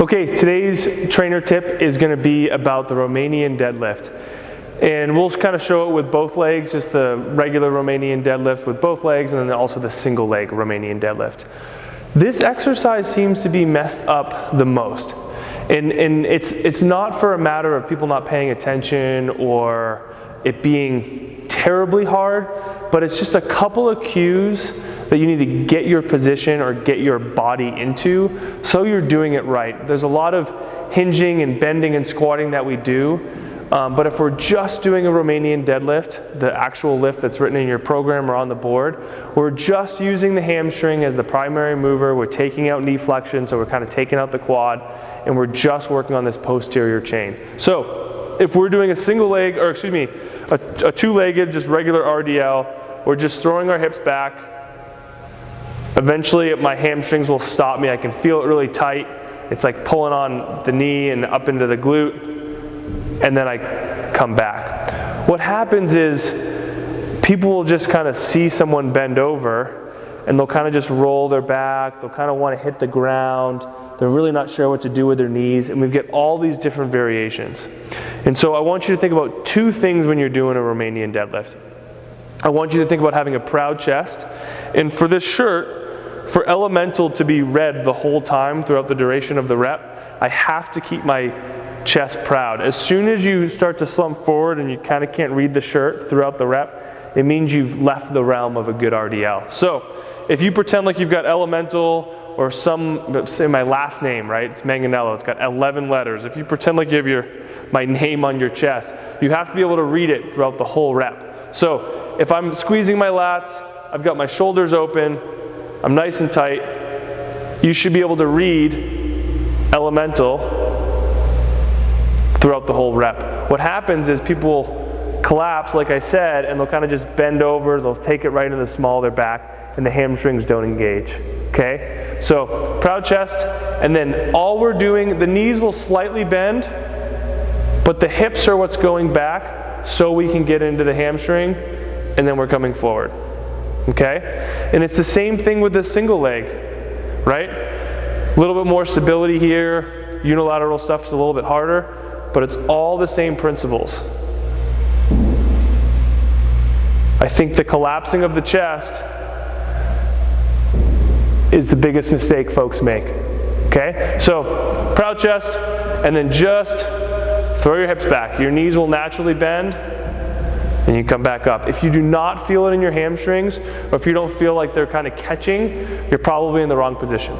Okay, today's trainer tip is going to be about the Romanian deadlift. And we'll kind of show it with both legs, just the regular Romanian deadlift with both legs, and then also the single leg Romanian deadlift. This exercise seems to be messed up the most. And it's not for a matter of people not paying attention or it being terribly hard, but it's just a couple of cues that you need to get your position or get your body into so you're doing it right. There's a lot of hinging and bending and squatting that we do, but if we're just doing a Romanian deadlift, the actual lift that's written in your program or on the board, we're just using the hamstring as the primary mover. We're taking out knee flexion, so we're kind of taking out the quad, and we're just working on this posterior chain. So if we're doing a single leg, or excuse me, a two-legged, just regular RDL, we're just throwing our hips back. Eventually my hamstrings will stop me. I can feel it really tight. It's like pulling on the knee and up into the glute, and then I come back. What happens is people will just kind of see someone bend over and they'll kind of just roll their back. They'll kind of want to hit the ground. They're really not sure what to do with their knees, and we get all these different variations. And so I want you to think about two things when you're doing a Romanian deadlift. I want you to think about having a proud chest, and for this shirt, for elemental to be red the whole time throughout the duration of the rep, I have to keep my chest proud. As soon as you start to slump forward and you kind of can't read the shirt throughout the rep, it means you've left the realm of a good RDL. So if you pretend like you've got elemental or some, say my last name, right? It's Manganello, it's got 11 letters. If you pretend like you have my name on your chest, you have to be able to read it throughout the whole rep. So if I'm squeezing my lats, I've got my shoulders open, I'm nice and tight, you should be able to read elemental throughout the whole rep. What happens is people collapse, like I said, and they'll kind of just bend over, they'll take it right in the small of their back, and the hamstrings don't engage, okay? So, proud chest, and then all we're doing, the knees will slightly bend, but the hips are what's going back so we can get into the hamstring, and then we're coming forward. Okay? And it's the same thing with the single leg, right? A little bit more stability here. Unilateral stuff is a little bit harder, but it's all the same principles. I think the collapsing of the chest is the biggest mistake folks make. Okay? So, proud chest, and then just throw your hips back. Your knees will naturally bend, and you come back up. If you do not feel it in your hamstrings, or if you don't feel like they're kind of catching, you're probably in the wrong position.